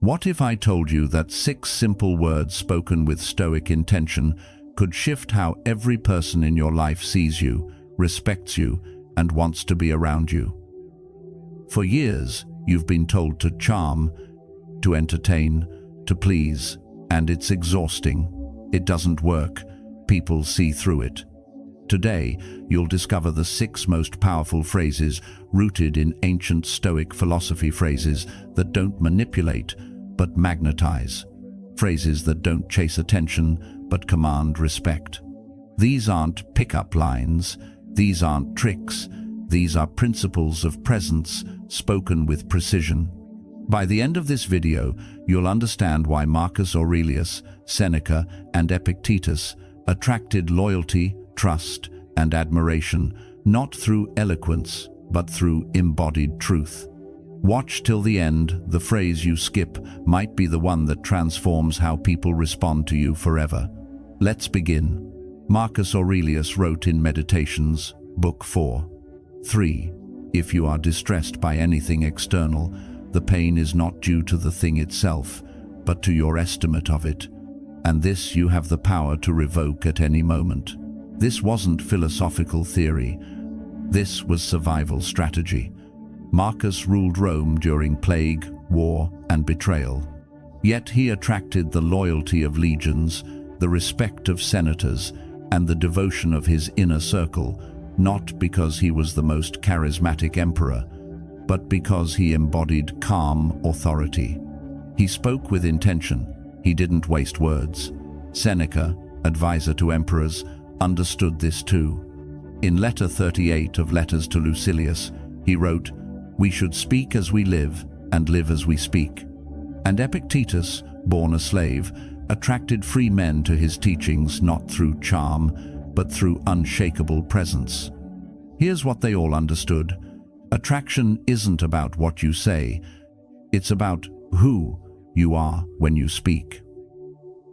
What if I told you that 6 simple words spoken with Stoic intention could shift how every person in your life sees you, respects you, and wants to be around you? For years, you've been told to charm, to entertain, to please, and it's exhausting. It doesn't work. People see through it. Today, you'll discover the 6 most powerful phrases rooted in ancient Stoic philosophy, phrases that don't manipulate, but magnetize. Phrases that don't chase attention, but command respect. These aren't pick-up lines. These aren't tricks. These are principles of presence spoken with precision. By the end of this video, you'll understand why Marcus Aurelius, Seneca, and Epictetus attracted loyalty, trust, and admiration, not through eloquence, but through embodied truth. Watch till the end. The phrase you skip might be the one that transforms how people respond to you forever. Let's begin. Marcus Aurelius wrote in Meditations, Book 4, 3, "If you are distressed by anything external, the pain is not due to the thing itself, but to your estimate of it, and this you have the power to revoke at any moment." This wasn't philosophical theory. This was survival strategy. Marcus ruled Rome during plague, war, and betrayal. Yet he attracted the loyalty of legions, the respect of senators, and the devotion of his inner circle, not because he was the most charismatic emperor, but because he embodied calm authority. He spoke with intention. He didn't waste words. Seneca, advisor to emperors, understood this too. In letter 38 of Letters to Lucilius, he wrote, "We should speak as we live and live as we speak." And Epictetus, born a slave, attracted free men to his teachings not through charm, but through unshakable presence. Here's what they all understood. Attraction isn't about what you say. It's about who you are when you speak.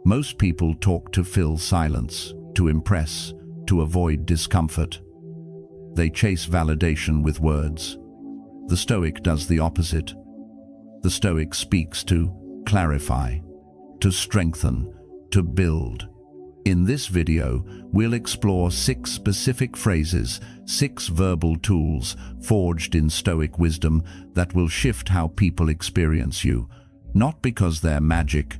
Most people talk to fill silence, to impress, to avoid discomfort. They chase validation with words. The Stoic does the opposite. The Stoic speaks to clarify, to strengthen, to build. In this video, we'll explore 6 specific phrases, 6 verbal tools forged in Stoic wisdom that will shift how people experience you, not because they're magic,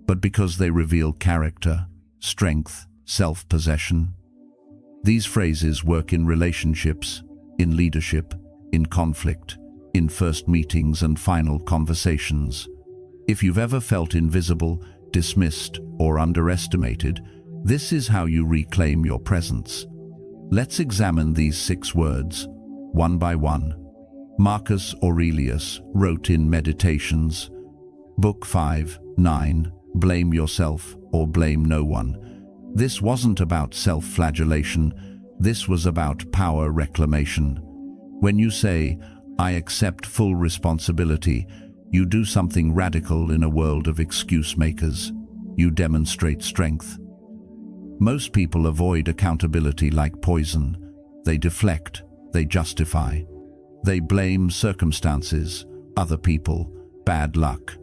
but because they reveal character, strength, self-possession. These phrases work in relationships, in leadership, in conflict, in first meetings and final conversations. If you've ever felt invisible, dismissed, or underestimated, this is how you reclaim your presence. Let's examine these 6 words, one by one. Marcus Aurelius wrote in Meditations, Book 5, 9, "Blame yourself or blame no one." This wasn't about self-flagellation. This was about power reclamation. When you say, "I accept full responsibility," you do something radical in a world of excuse makers. You demonstrate strength. Most people avoid accountability like poison. They deflect, they justify. They blame circumstances, other people, bad luck.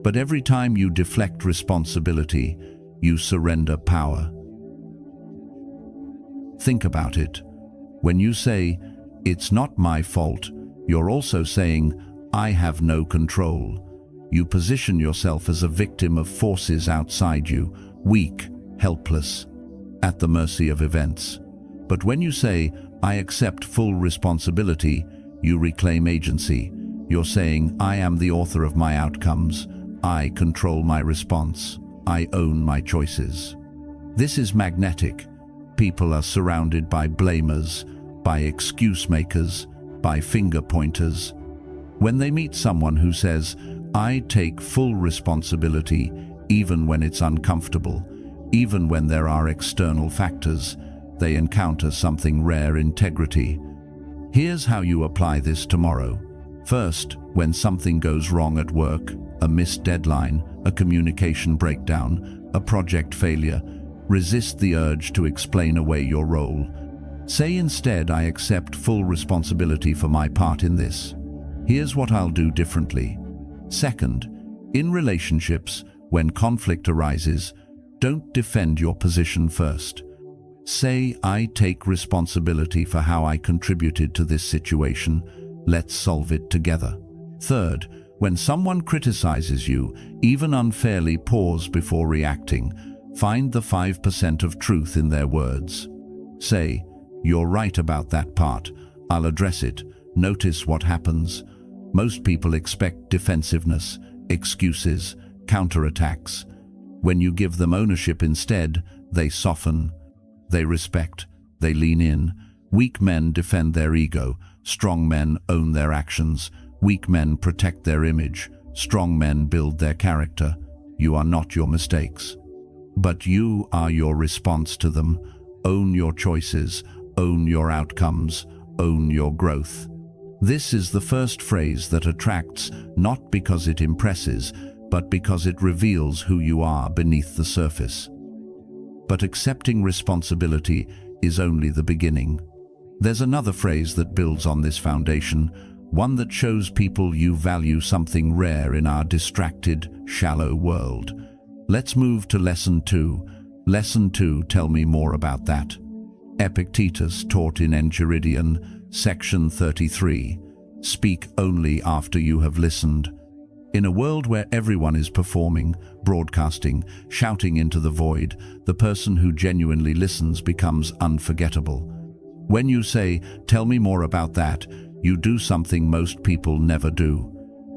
But every time you deflect responsibility, you surrender power. Think about it. When you say, "It's not my fault," you're also saying, "I have no control." You position yourself as a victim of forces outside you, weak, helpless, at the mercy of events. But when you say, "I accept full responsibility," you reclaim agency. You're saying, "I am the author of my outcomes. I control my response. I own my choices." This is magnetic. People are surrounded by blamers, by excuse makers, by finger pointers. When they meet someone who says, "I take full responsibility," even when it's uncomfortable, even when there are external factors, they encounter something rare: integrity. Here's how you apply this tomorrow. First, when something goes wrong at work, a missed deadline, a communication breakdown, a project failure, resist the urge to explain away your role. Say instead, "I accept full responsibility for my part in this. Here's what I'll do differently." Second, In relationships, when conflict arises, don't defend your position first. Say, I take responsibility for how I contributed to this situation. Let's solve it together. Third, when someone criticizes you, even unfairly, pause before reacting. Find the 5% of truth in their words. Say, you're right about that part. I'll address it. Notice what happens. Most people expect defensiveness, excuses, counterattacks. When you give them ownership instead, they soften. They respect, they lean in. Weak men defend their ego. Strong men own their actions. Weak men protect their image. Strong men build their character. You are not your mistakes, but you are your response to them. Own your choices, own your outcomes, own your growth. This is the first phrase that attracts, not because it impresses, but because it reveals who you are beneath the surface. But accepting responsibility is only the beginning. There's another phrase that builds on this foundation, one that shows people you value something rare in our distracted, shallow world. Let's move to Lesson 2. Lesson 2, tell me more about that. Epictetus taught in Enchiridion, section 33. Speak only after you have listened. In a world where everyone is performing, broadcasting, shouting into the void, the person who genuinely listens becomes unforgettable. When you say, tell me more about that, you do something most people never do.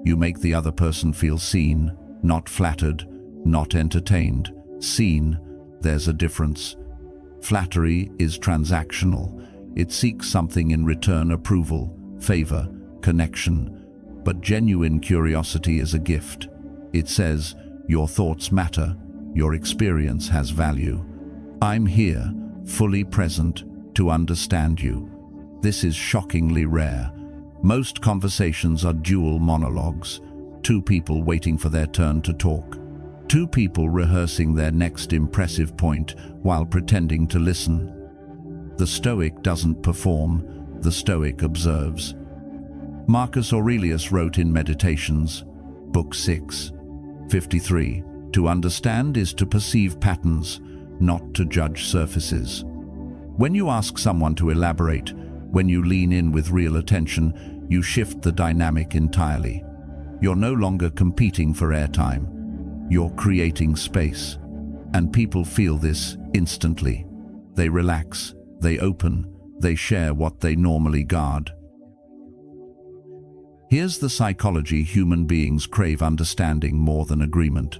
You make the other person feel seen, not flattered, not entertained. Seen, there's a difference. Flattery is transactional. It seeks something in return: approval, favor, connection. But genuine curiosity is a gift. It says, your thoughts matter, your experience has value. I'm here, fully present, to understand you. This is shockingly rare. Most conversations are dual monologues, two people waiting for their turn to talk, two people rehearsing their next impressive point while pretending to listen. The Stoic doesn't perform, the Stoic observes. Marcus Aurelius wrote in Meditations, Book 6, 53, to understand is to perceive patterns, not to judge surfaces. When you ask someone to elaborate, when you lean in with real attention, you shift the dynamic entirely. You're no longer competing for airtime. You're creating space. And people feel this instantly. They relax, they open, they share what they normally guard. Here's the psychology: human beings crave understanding more than agreement.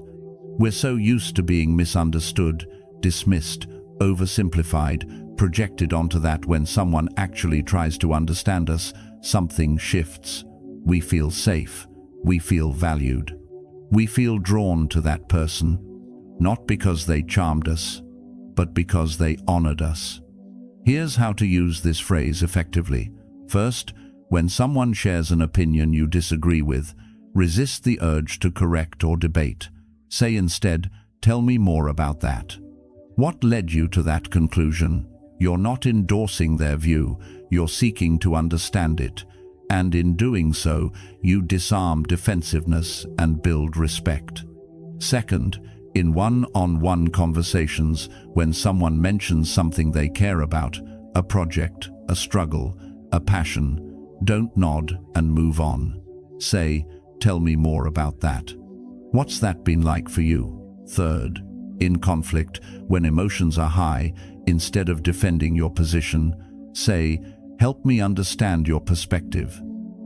We're so used to being misunderstood, dismissed, oversimplified, projected onto that when someone actually tries to understand us, something shifts. We feel safe. We feel valued. We feel drawn to that person, not because they charmed us, but because they honored us. Here's how to use this phrase effectively. First, when someone shares an opinion you disagree with, resist the urge to correct or debate. Say instead, tell me more about that. What led you to that conclusion? You're not endorsing their view, you're seeking to understand it. And in doing so, you disarm defensiveness and build respect. Second, in one-on-one conversations, when someone mentions something they care about, a project, a struggle, a passion, don't nod and move on. Say, tell me more about that. What's that been like for you? Third, in conflict, when emotions are high, instead of defending your position, say, help me understand your perspective.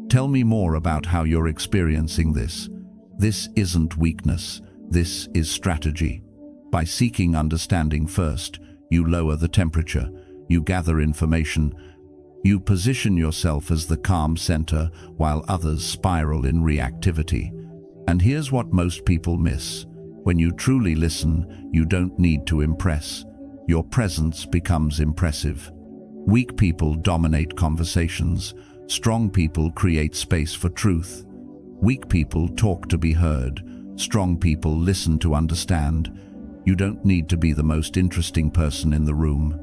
Tell me more about how you're experiencing this. This isn't weakness, this is strategy. By seeking understanding first, you lower the temperature, you gather information, you position yourself as the calm center while others spiral in reactivity. And here's what most people miss. When you truly listen, you don't need to impress. Your presence becomes impressive. Weak people dominate conversations. Strong people create space for truth. Weak people talk to be heard. Strong people listen to understand. You don't need to be the most interesting person in the room.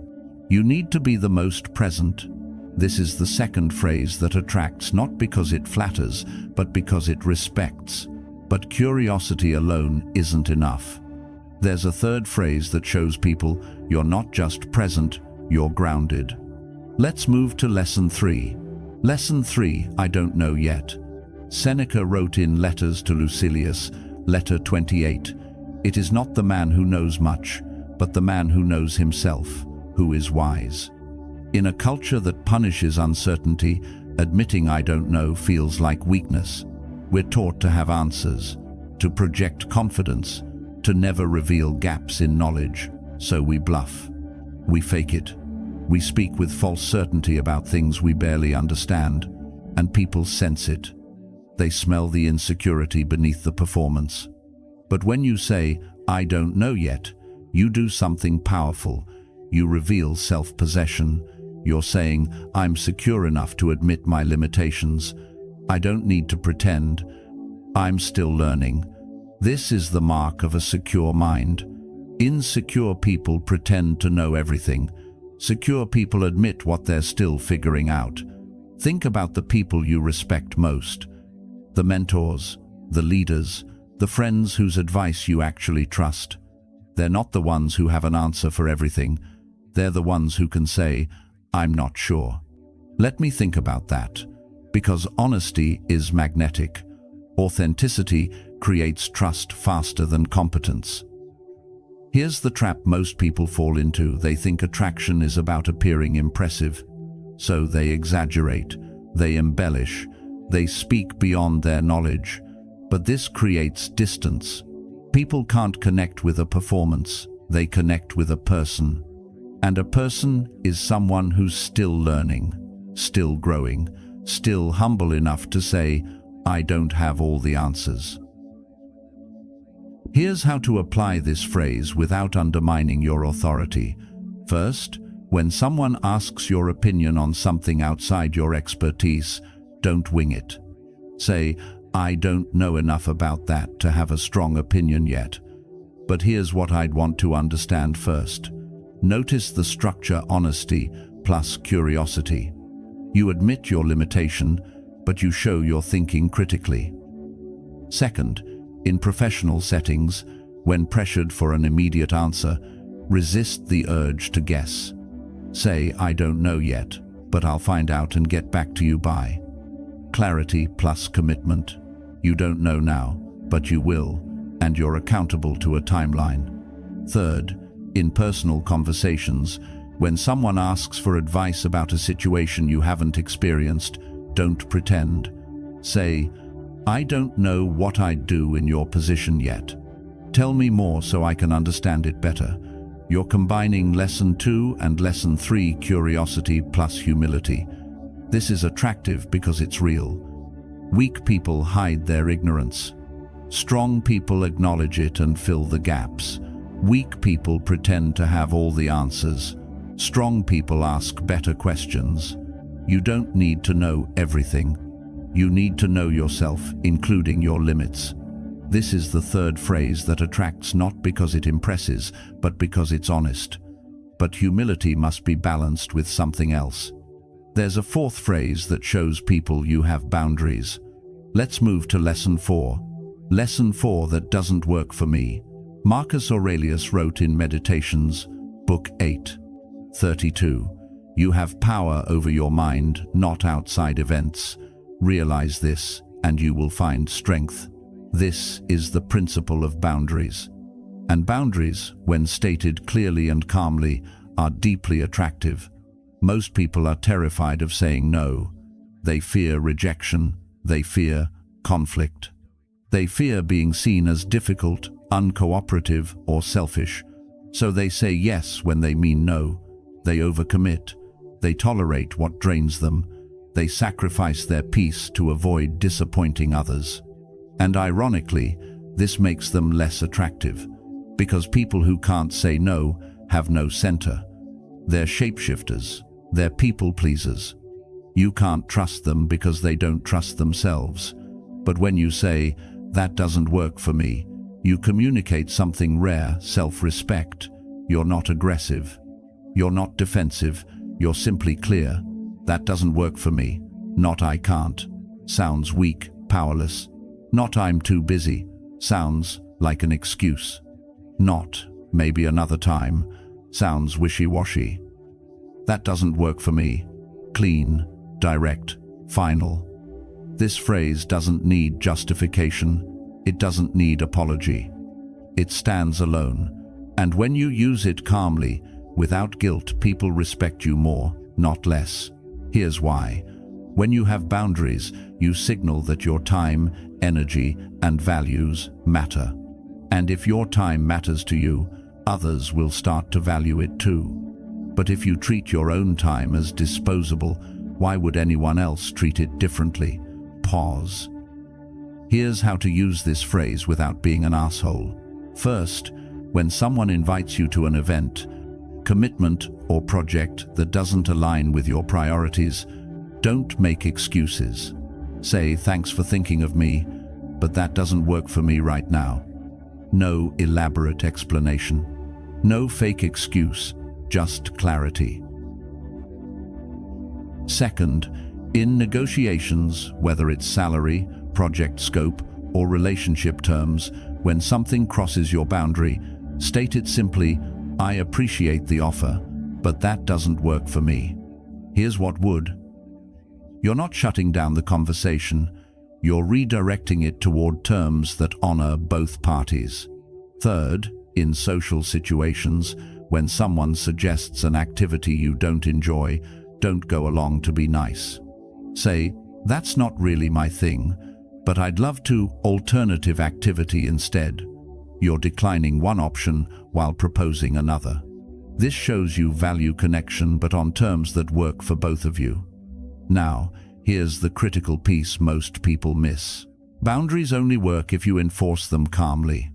You need to be the most present. This is the second phrase that attracts, not because it flatters, but because it respects. But curiosity alone isn't enough. There's a third phrase that shows people you're not just present, you're grounded. Let's move to Lesson 3. Lesson 3, I don't know yet. Seneca wrote in Letters to Lucilius, Letter 28, "It is not the man who knows much, but the man who knows himself, who is wise." In a culture that punishes uncertainty, admitting I don't know feels like weakness. We're taught to have answers, to project confidence, to never reveal gaps in knowledge, so we bluff. We fake it. We speak with false certainty about things we barely understand, and people sense it. They smell the insecurity beneath the performance. But when you say, "I don't know yet," you do something powerful. You reveal self-possession. You're saying, "I'm secure enough to admit my limitations. I don't need to pretend. I'm still learning." This is the mark of a secure mind. Insecure people pretend to know everything. Secure people admit what they're still figuring out. Think about the people you respect most. The mentors, the leaders, the friends whose advice you actually trust. They're not the ones who have an answer for everything. They're the ones who can say, "I'm not sure." Let me think about that. Because honesty is magnetic. Authenticity creates trust faster than competence. Here's the trap most people fall into. They think attraction is about appearing impressive. So they exaggerate, they embellish, they speak beyond their knowledge. But this creates distance. People can't connect with a performance, they connect with a person. And a person is someone who's still learning, still growing, still humble enough to say, "I don't have all the answers." Here's how to apply this phrase without undermining your authority. First, when someone asks your opinion on something outside your expertise, don't wing it. Say, "I don't know enough about that to have a strong opinion yet. But here's what I'd want to understand first." Notice the structure: honesty plus curiosity. You admit your limitation, but you show you're thinking critically. Second, in professional settings, when pressured for an immediate answer, resist the urge to guess. Say, "I don't know yet, but I'll find out and get back to you by." Clarity plus commitment. You don't know now, but you will, and you're accountable to a timeline. Third, in personal conversations, when someone asks for advice about a situation you haven't experienced, don't pretend. Say, "I don't know what I'd do in your position yet. Tell me more so I can understand it better." You're combining Lesson 2 and Lesson 3, curiosity plus humility. This is attractive because it's real. Weak people hide their ignorance. Strong people acknowledge it and fill the gaps. Weak people pretend to have all the answers. Strong people ask better questions. You don't need to know everything. You need to know yourself, including your limits. This is the third phrase that attracts not because it impresses, but because it's honest. But humility must be balanced with something else. There's a fourth phrase that shows people you have boundaries. Let's move to Lesson 4. Lesson 4 that doesn't work for me. Marcus Aurelius wrote in Meditations, Book 8, 32, "You have power over your mind, not outside events. Realize this, and you will find strength." This is the principle of boundaries. And boundaries, when stated clearly and calmly, are deeply attractive. Most people are terrified of saying no. They fear rejection. They fear conflict. They fear being seen as difficult, uncooperative, or selfish. So they say yes when they mean no. They overcommit. They tolerate what drains them. They sacrifice their peace to avoid disappointing others. And ironically, this makes them less attractive, because people who can't say no have no center. They're shapeshifters. They're people pleasers. You can't trust them because they don't trust themselves. But when you say, "That doesn't work for me," you communicate something rare: self-respect. You're not aggressive. You're not defensive. You're simply clear. "That doesn't work for me." Not "I can't." Sounds weak, powerless. Not "I'm too busy" sounds like an excuse. Not "maybe another time" sounds wishy-washy. That doesn't work for me. Clean, direct, final. This phrase doesn't need justification. It doesn't need apology. It stands alone. And when you use it calmly, without guilt, people respect you more, not less. Here's why. When you have boundaries, you signal that your time, energy, and values matter. And if your time matters to you, others will start to value it too. But if you treat your own time as disposable, why would anyone else treat it differently? Pause. Here's how to use this phrase without being an asshole. First, when someone invites you to an event, commitment, or project that doesn't align with your priorities, don't make excuses. Say, "Thanks for thinking of me, but that doesn't work for me right now." No elaborate explanation. No fake excuse, just clarity. Second, in negotiations, whether it's salary, project scope, or relationship terms, when something crosses your boundary, state it simply, "I appreciate the offer, but that doesn't work for me. Here's what would." You're not shutting down the conversation, you're redirecting it toward terms that honor both parties. Third, in social situations, when someone suggests an activity you don't enjoy, don't go along to be nice. Say, "That's not really my thing, but I'd love to alternative activity instead." You're declining one option while proposing another. This shows you value connection, but on terms that work for both of you. Now, here's the critical piece most people miss. Boundaries only work if you enforce them calmly.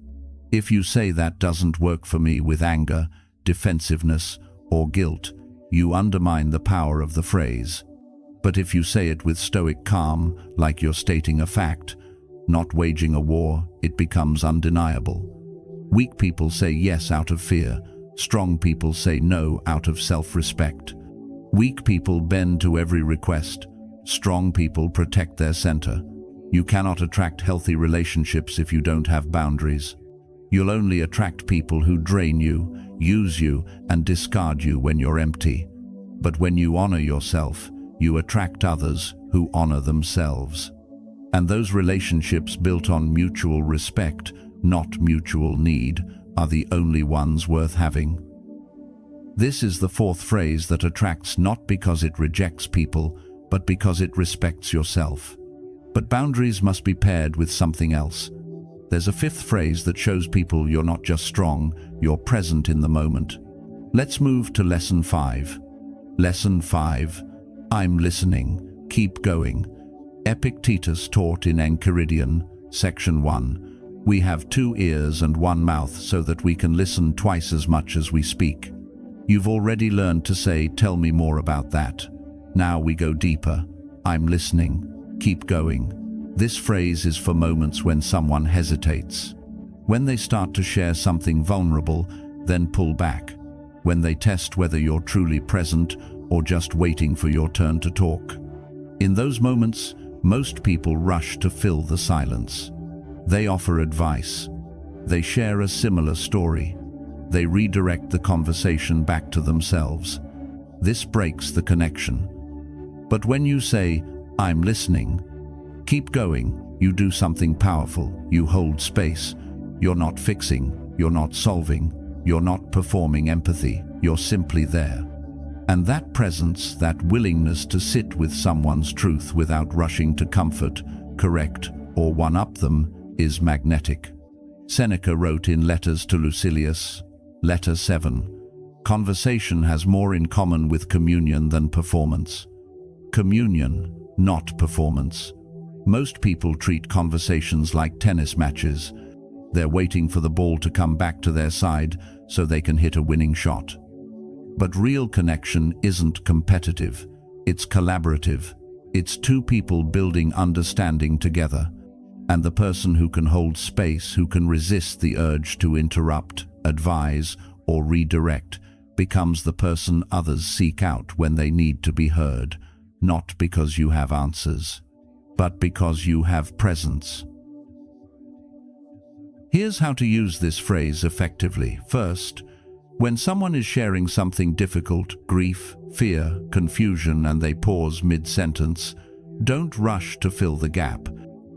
If you say "that doesn't work for me" with anger, defensiveness, or guilt, you undermine the power of the phrase. But if you say it with stoic calm, like you're stating a fact, not waging a war, it becomes undeniable. Weak people say yes out of fear. Strong people say no out of self-respect. Weak people bend to every request. Strong people protect their center. You cannot attract healthy relationships if you don't have boundaries. You'll only attract people who drain you, use you, and discard you when you're empty. But when you honor yourself, you attract others who honor themselves. And those relationships built on mutual respect, not mutual need, are the only ones worth having. This is the fourth phrase that attracts not because it rejects people, but because it respects yourself. But boundaries must be paired with something else. There's a fifth phrase that shows people you're not just strong, you're present in the moment. Let's move to Lesson 5. Lesson 5. I'm listening. Keep going. Epictetus taught in Enchiridion, Section 1. We have 2 ears and 1 mouth so that we can listen twice as much as we speak. You've already learned to say, "Tell me more about that." Now we go deeper. I'm listening. Keep going. This phrase is for moments when someone hesitates. When they start to share something vulnerable, then pull back. When they test whether you're truly present or just waiting for your turn to talk. In those moments, most people rush to fill the silence. They offer advice. They share a similar story. They redirect the conversation back to themselves. This breaks the connection. But when you say, "I'm listening," keep going, you do something powerful. You hold space. You're not fixing. You're not solving. You're not performing empathy. You're simply there. And that presence, that willingness to sit with someone's truth without rushing to comfort, correct, or one-up them, is magnetic. Seneca wrote in Letters to Lucilius, Letter 7, "Conversation has more in common with communion than performance." Communion, not performance. Most people treat conversations like tennis matches. They're waiting for the ball to come back to their side so they can hit a winning shot. But real connection isn't competitive. It's collaborative. It's 2 people building understanding together. And the person who can hold space, who can resist the urge to interrupt, advise, or redirect, becomes the person others seek out when they need to be heard, not because you have answers, but because you have presence. Here's how to use this phrase effectively. First, when someone is sharing something difficult, grief, fear, confusion, and they pause mid-sentence, don't rush to fill the gap.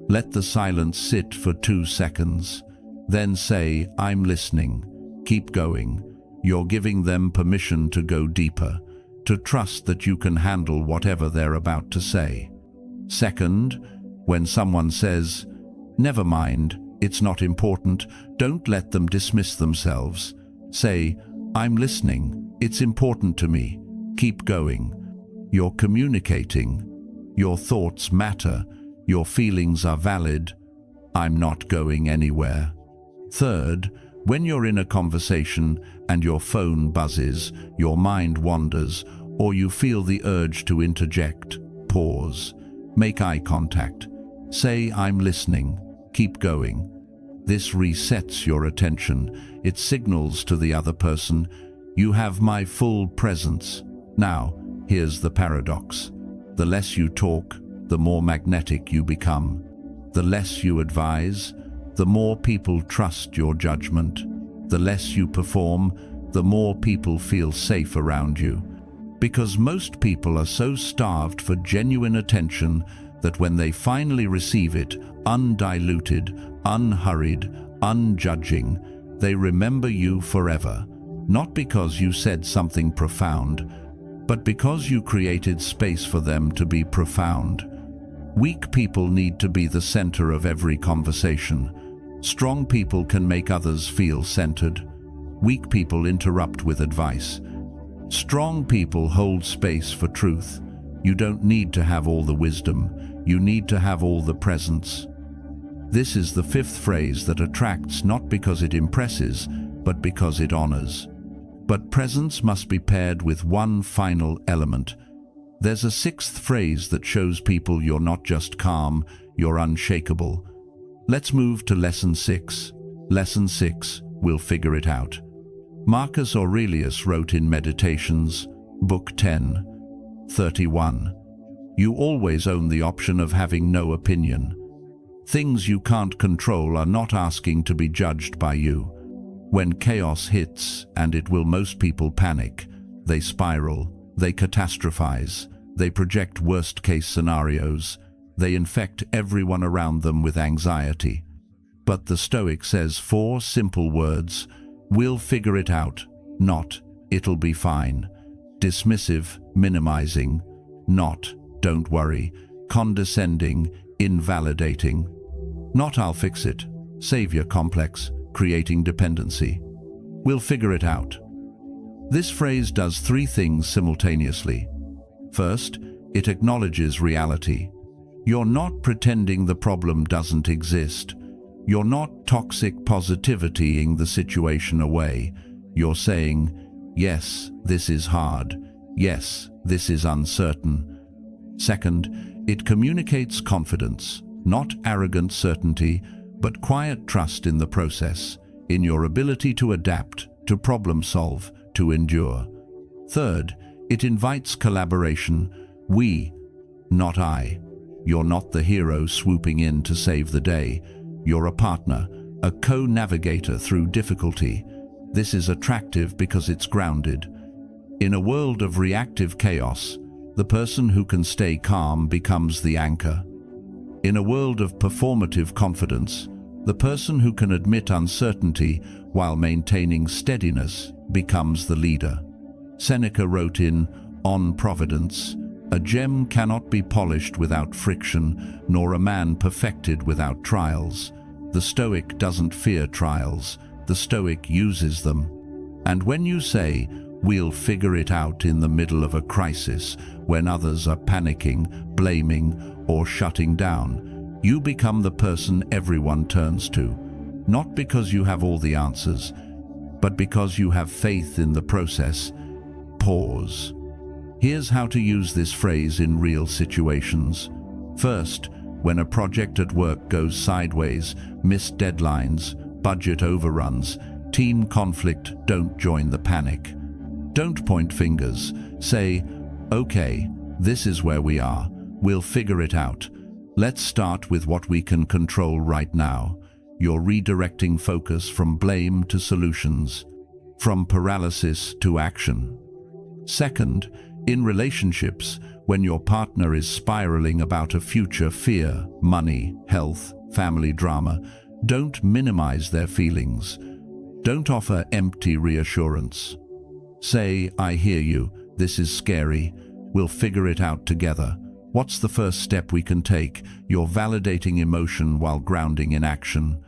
Let the silence sit for 2 seconds. Then say, "I'm listening." Keep going. You're giving them permission to go deeper, to trust that you can handle whatever they're about to say. Second, when someone says, "Never mind, it's not important," don't let them dismiss themselves. Say, "I'm listening. It's important to me." Keep going. You're communicating. Your thoughts matter. Your feelings are valid. I'm not going anywhere. Third, when you're in a conversation and your phone buzzes, your mind wanders, or you feel the urge to interject, pause. Make eye contact. Say, "I'm listening." Keep going. This resets your attention. It signals to the other person, "You have my full presence." Now, here's the paradox. The less you talk, the more magnetic you become. The less you advise, the more people trust your judgment. The less you perform, the more people feel safe around you. Because most people are so starved for genuine attention that when they finally receive it, undiluted, unhurried, unjudging, they remember you forever. Not because you said something profound, but because you created space for them to be profound. Weak people need to be the center of every conversation. Strong people can make others feel centered. Weak people interrupt with advice. Strong people hold space for truth. You don't need to have all the wisdom. You need to have all the presence. This is the 5th phrase that attracts not because it impresses, but because it honors. But presence must be paired with one final element. There's a 6th phrase that shows people you're not just calm, you're unshakable. Let's move to Lesson 6. Lesson 6, we'll figure it out. Marcus Aurelius wrote in Meditations, Book 10, 31, "You always own the option of having no opinion. Things you can't control are not asking to be judged by you. When chaos hits, and it will, most people panic, they spiral, they catastrophize, they project worst-case scenarios, they infect everyone around them with anxiety. But the Stoic says 4 simple words: we'll figure it out, not it'll be fine. Dismissive, minimizing, not don't worry, condescending, invalidating. Not I'll fix it, savior complex, creating dependency. We'll figure it out. This phrase does 3 things simultaneously. First, it acknowledges reality. You're not pretending the problem doesn't exist. You're not toxic positivitying the situation away. You're saying, yes, this is hard. Yes, this is uncertain. Second, it communicates confidence, not arrogant certainty, but quiet trust in the process, in your ability to adapt, to problem solve, to endure. Third, it invites collaboration. We, not I. You're not the hero swooping in to save the day. You're a partner, a co-navigator through difficulty. This is attractive because it's grounded. In a world of reactive chaos, the person who can stay calm becomes the anchor. In a world of performative confidence, the person who can admit uncertainty while maintaining steadiness becomes the leader. Seneca wrote in On Providence, "A gem cannot be polished without friction, nor a man perfected without trials." The Stoic doesn't fear trials, the Stoic uses them. And when you say, "We'll figure it out," in the middle of a crisis, when others are panicking, blaming, or shutting down, you become the person everyone turns to, not because you have all the answers, but because you have faith in the process. Pause. Here's how to use this phrase in real situations. First, when a project at work goes sideways, missed deadlines, budget overruns, team conflict, don't join the panic. Don't point fingers. Say, "Okay, this is where we are. We'll figure it out. Let's start with what we can control right now." you're redirecting focus from blame to solutions, from paralysis to action. Second, in relationships, when your partner is spiraling about a future fear, money, health, family drama, don't minimize their feelings. Don't offer empty reassurance. Say, "I hear you, this is scary, we'll figure it out together. What's the first step we can take?" You're validating emotion while grounding in action.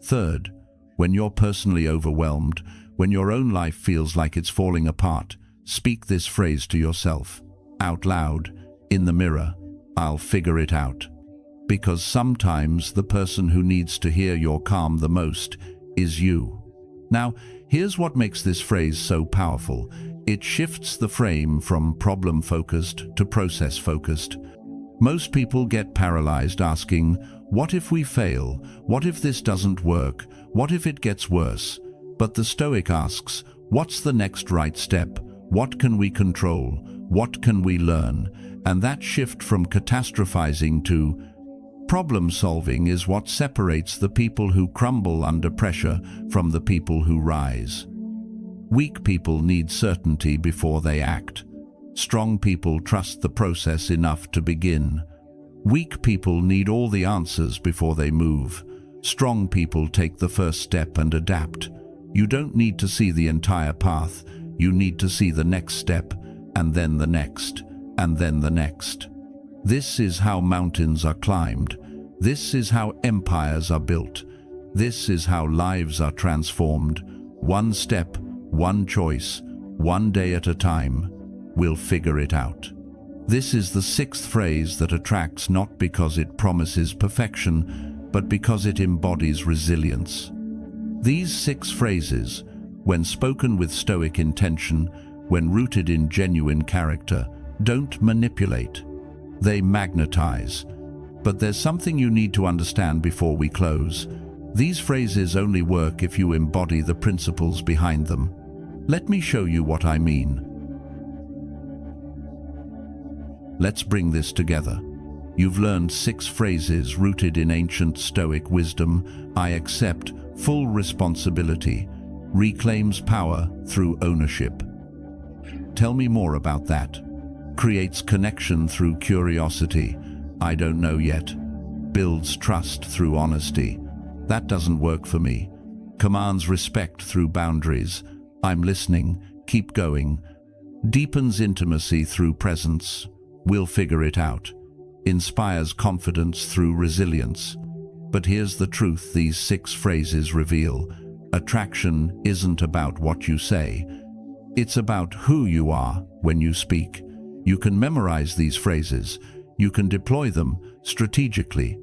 Third, when you're personally overwhelmed, when your own life feels like it's falling apart, speak this phrase to yourself, out loud, in the mirror, "I'll figure it out." Because sometimes the person who needs to hear your calm the most is you. Now, here's what makes this phrase so powerful. It shifts the frame from problem-focused to process-focused. Most people get paralyzed asking, "What if we fail? What if this doesn't work? What if it gets worse?" But the Stoic asks, what's the next right step? What can we control? What can we learn? And that shift from catastrophizing to problem-solving is what separates the people who crumble under pressure from the people who rise. Weak people need certainty before they act. Strong people trust the process enough to begin. Weak people need all the answers before they move. Strong people take the first step and adapt. You don't need to see the entire path. You need to see the next step, and then the next, and then the next. This is how mountains are climbed. This is how empires are built. This is how lives are transformed. One step, one choice, one day at a time. We'll figure it out. This is the sixth phrase that attracts not because it promises perfection, but because it embodies resilience. These 6 phrases, when spoken with Stoic intention, when rooted in genuine character, don't manipulate. They magnetize. But there's something you need to understand before we close. These phrases only work if you embody the principles behind them. Let me show you what I mean. Let's bring this together. You've learned 6 phrases rooted in ancient Stoic wisdom. I accept full responsibility, reclaims power through ownership. Tell me more about that. Creates connection through curiosity. I don't know yet. Builds trust through honesty. That doesn't work for me. Commands respect through boundaries. I'm listening. Keep going. Deepens intimacy through presence. We'll figure it out. Inspires confidence through resilience. But here's the truth these 6 phrases reveal. Attraction isn't about what you say. It's about who you are when you speak. You can memorize these phrases. You can deploy them strategically.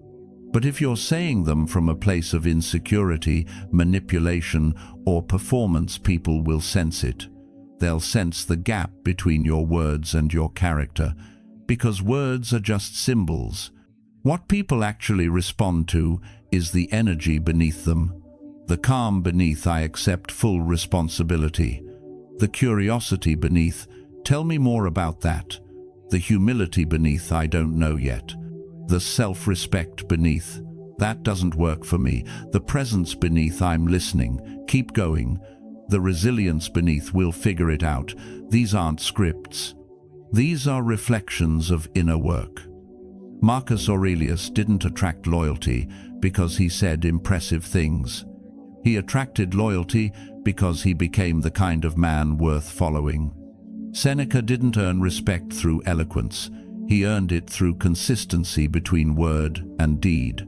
But if you're saying them from a place of insecurity, manipulation, or performance, people will sense it. They'll sense the gap between your words and your character, because words are just symbols. What people actually respond to is the energy beneath them. The calm beneath, I accept full responsibility. The curiosity beneath, tell me more about that. The humility beneath, I don't know yet. The self-respect beneath, that doesn't work for me. The presence beneath, I'm listening. Keep going. The resilience beneath, we'll figure it out. These aren't scripts. These are reflections of inner work. Marcus Aurelius didn't attract loyalty because he said impressive things. He attracted loyalty because he became the kind of man worth following. Seneca didn't earn respect through eloquence. He earned it through consistency between word and deed.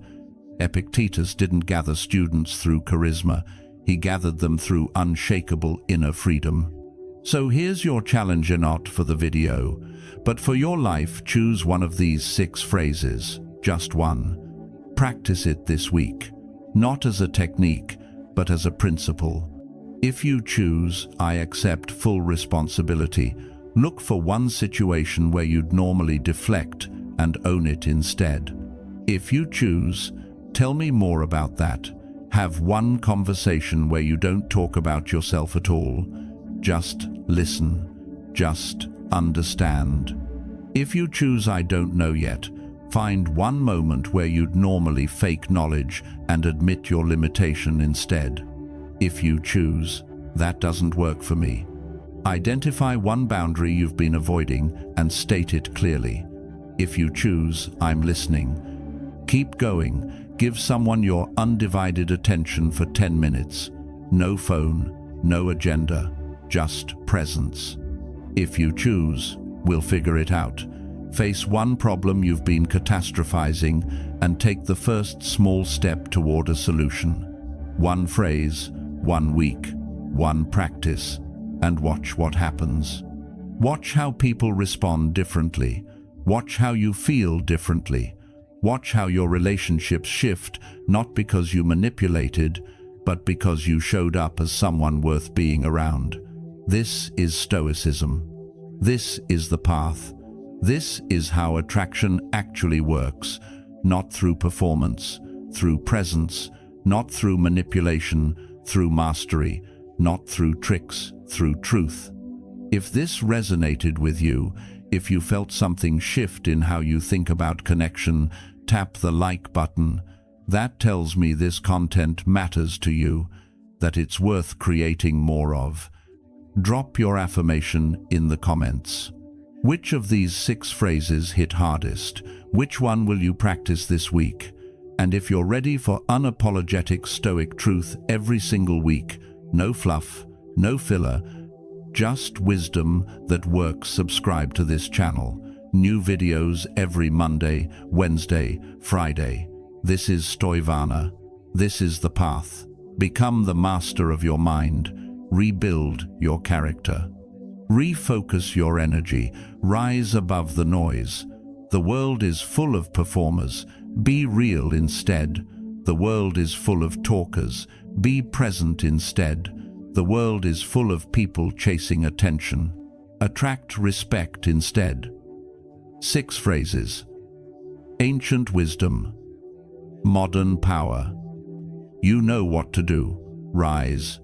Epictetus didn't gather students through charisma. He gathered them through unshakable inner freedom. So here's your challenge, not for the video, but for your life. Choose one of these 6 phrases, just one. Practice it this week, not as a technique, but as a principle. If you choose, I accept full responsibility, look for one situation where you'd normally deflect and own it instead. If you choose, tell me more about that. Have one conversation where you don't talk about yourself at all. Just listen. Just understand. If you choose I don't know yet, Find one moment where you'd normally fake knowledge and admit your limitation instead. If you choose, that doesn't work for me. Identify one boundary you've been avoiding and state it clearly. If you choose, I'm listening. Keep going. Give someone your undivided attention for 10 minutes. No phone, no agenda, just presence. If you choose, we'll figure it out. Face one problem you've been catastrophizing and take the first small step toward a solution. One phrase, 1 week, one practice, and watch what happens. Watch how people respond differently. Watch how you feel differently. Watch how your relationships shift, not because you manipulated, but because you showed up as someone worth being around. This is Stoicism. This is the path. This is how attraction actually works, not through performance, through presence, not through manipulation, through mastery, not through tricks, through truth. If this resonated with you, if you felt something shift in how you think about connection, tap the like button. That tells me this content matters to you, that it's worth creating more of. Drop your affirmation in the comments. Which of these 6 phrases hit hardest? Which one will you practice this week? And if you're ready for unapologetic Stoic truth every single week, no fluff, no filler, just wisdom that works, subscribe to this channel. New videos every Monday, Wednesday, Friday. This is Stoivana. This is the path. Become the master of your mind. Rebuild your character. Refocus your energy. Rise above the noise. The world is full of performers. Be real instead. The world is full of talkers. Be present instead. The world is full of people chasing attention. Attract respect instead. 6 phrases. Ancient wisdom. Modern power. You know what to do. Rise.